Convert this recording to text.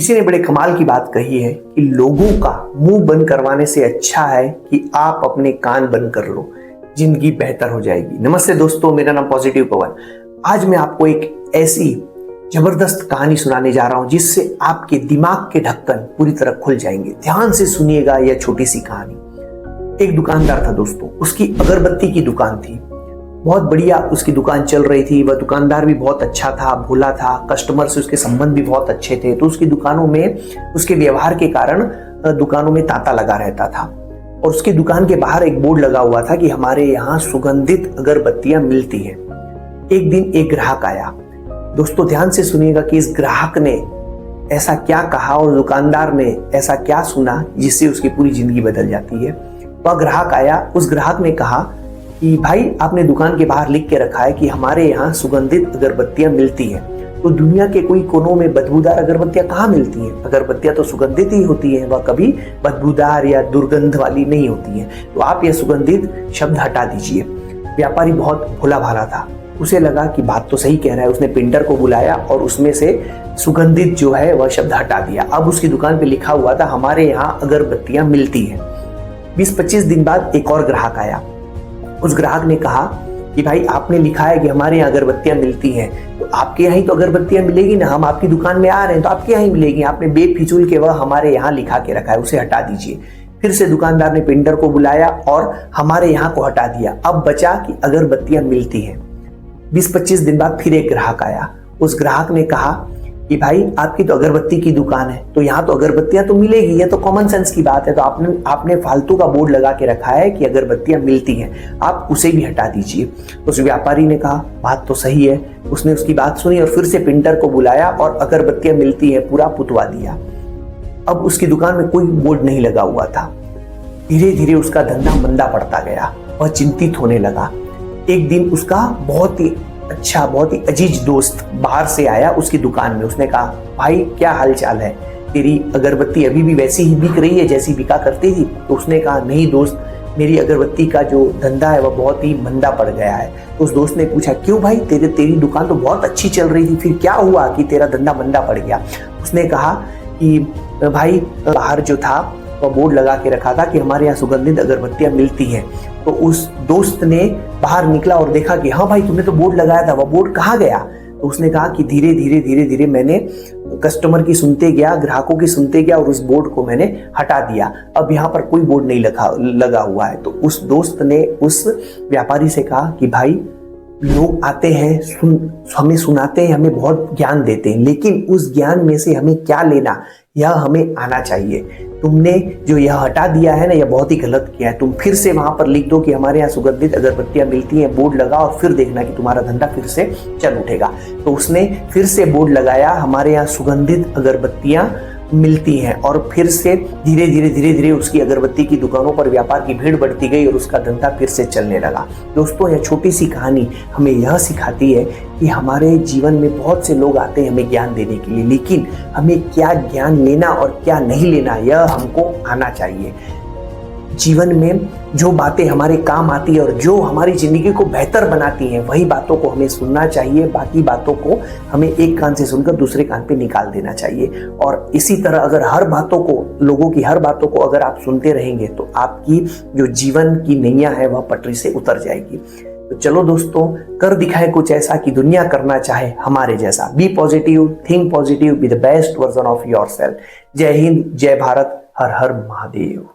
किसी ने बड़े कमाल की बात कही है कि लोगों का मुंह बंद करवाने से अच्छा है कि आप अपने कान बंद कर लो, जिंदगी बेहतर हो जाएगी। नमस्ते दोस्तों, मेरा नाम पॉजिटिव पवन। आज मैं आपको एक ऐसी जबरदस्त कहानी सुनाने जा रहा हूं जिससे आपके दिमाग के ढक्कन पूरी तरह खुल जाएंगे। ध्यान से सुनिएगा यह छोटी सी कहानी। एक दुकानदार था दोस्तों, उसकी अगरबत्ती की दुकान थी। बहुत बढ़िया उसकी दुकान चल रही थी। वह दुकानदार भी बहुत अच्छा था, भोला था, कस्टमर से उसके संबंध भी बहुत अच्छे थे। तो उसकी दुकानों में उसके व्यवहार के कारण दुकानों में तांता लगा रहता था। और उसकी दुकान के बाहर एक बोर्ड लगा हुआ था कि हमारे यहाँ सुगंधित अगरबत्तियां मिलती हैं। एक दिन एक ग्राहक आया। दोस्तों ध्यान से सुनिएगा कि इस ग्राहक ने ऐसा क्या कहा और दुकानदार ने ऐसा क्या सुना जिससे उसकी पूरी जिंदगी बदल जाती है। वह ग्राहक आया। उस ग्राहक ने कहा कि भाई, आपने दुकान के बाहर लिख के रखा है कि हमारे यहाँ सुगंधित अगरबत्तियां मिलती हैं, तो दुनिया के कोई कोनों में बदबूदार अगरबत्तियां कहाँ मिलती हैं? अगरबत्तियां तो सुगंधित ही होती हैं, वह कभी बदबूदार या दुर्गंध वाली नहीं होती हैं। तो आप यह सुगंधित शब्द हटा दीजिए। व्यापारी बहुत भोला भाला था, उसे लगा कि बात तो सही कह रहा है। उसने प्रिंटर को बुलाया और उसमें से सुगंधित जो है वह शब्द हटा दिया। अब उसकी दुकान पे लिखा हुआ था हमारे यहाँ अगरबत्तियां मिलती हैं। 20-25 दिन बाद एक और ग्राहक आया। उस ग्राहक ने कहा कि भाई, आपने लिखा है कि हमारे यहाँ अगरबत्तियां मिलती हैं, तो आपके यहाँ ही तो अगरबत्तियां मिलेगी ना। हम आपकी दुकान में आ रहे हैं तो आपके यहाँ ही मिलेगी। आपने बेफिजूल के वह हमारे यहाँ लिखा के रखा है, उसे हटा दीजिए। फिर से दुकानदार ने प्रिंटर को बुलाया और हमारे यहाँ को हटा दिया। अब बचा कि अगरबत्तियां मिलती हैं। 20-25 दिन बाद फिर एक ग्राहक आया। उस ग्राहक ने कहा कि भाई, आपकी तो अगरबत्ती की दुकान है, तो यहाँ तो अगरबत्तियां तो मिलेगी, ये तो कॉमन सेंस की बात है। तो आपने फालतू का बोर्ड लगा के रखा है कि अगरबत्तियां मिलती हैं, आप उसे भी हटा दीजिए। उस व्यापारी ने कहा बात तो सही है। उसने उसकी बात सुनी और फिर से प्रिंटर को बुलाया और अगरबत्तियां मिलती हैं पूरा पुतवा दिया। अब उसकी दुकान में कोई बोर्ड नहीं लगा हुआ था। धीरे धीरे उसका धंधा मंदा पड़ता गया। वह चिंतित होने लगा। एक दिन उसका बहुत ही अच्छा, बहुत ही अजीज दोस्त बाहर से आया उसकी दुकान में। उसने कहा, भाई क्या हाल चाल है? तेरी अगरबत्ती अभी भी वैसी ही बिक रही है जैसी बिका करती थी? तो उसने कहा, नहीं दोस्त, मेरी अगरबत्ती का जो धंधा है वह बहुत ही मंदा पड़ गया है। तो उस दोस्त ने पूछा, क्यों भाई? तेरी दुकान तो बहुत अच्छी चल रही थी, फिर क्या हुआ कि तेरा धंधा मंदा पड़ गया? उसने कहा कि भाई, बाहर जो था वह बोर्ड लगा के रखा था कि हमारे यहाँ सुगंधित अगरबत्तियां मिलती हैं। तो उस दोस्त ने बाहर निकला और देखा कि हाँ भाई, तुमने तो बोर्ड लगाया था, वह बोर्ड कहाँ गया? तो उसने कहा कि धीरे धीरे मैंने कस्टमर की सुनते गया, ग्राहकों की सुनते गया और उस बोर्ड को मैंने हटा दिया। अब यहाँ पर कोई बोर्ड नहीं लगा हुआ है। तो उस दोस्त ने उस व्यापारी से कहा कि भाई, लोग आते हैं, हमें सुनाते हैं, हमें बहुत ज्ञान देते हैं, लेकिन उस ज्ञान में से हमें क्या लेना, यह हमें आना चाहिए। तुमने जो यह हटा दिया है ना, यह बहुत ही गलत किया है। तुम फिर से वहां पर लिख दो कि हमारे यहाँ सुगंधित अगरबत्तियां मिलती हैं, बोर्ड लगा, और फिर देखना कि तुम्हारा धंधा फिर से चल उठेगा। तो उसने फिर से बोर्ड लगाया, हमारे यहाँ सुगंधित अगरबत्तियां मिलती हैं, और फिर से धीरे धीरे उसकी अगरबत्ती की दुकानों पर व्यापार की भीड़ बढ़ती गई और उसका धंधा फिर से चलने लगा। दोस्तों, यह छोटी सी कहानी हमें यह सिखाती है कि हमारे जीवन में बहुत से लोग आते हैं हमें ज्ञान देने के लिए, लेकिन हमें क्या ज्ञान लेना और क्या नहीं लेना, यह हमको आना चाहिए। जीवन में जो बातें हमारे काम आती है और जो हमारी जिंदगी को बेहतर बनाती हैं, वही बातों को हमें सुनना चाहिए। बाकी बातों को हमें एक कान से सुनकर दूसरे कान पे निकाल देना चाहिए। और इसी तरह अगर लोगों की हर बातों को अगर आप सुनते रहेंगे तो आपकी जो जीवन की नैया है वह पटरी से उतर जाएगी। तो चलो दोस्तों, कर दिखाए कुछ ऐसा कि दुनिया करना चाहे हमारे जैसा। Be positive, think positive, be the best version of yourself. जय हिंद, जय भारत, हर हर महादेव।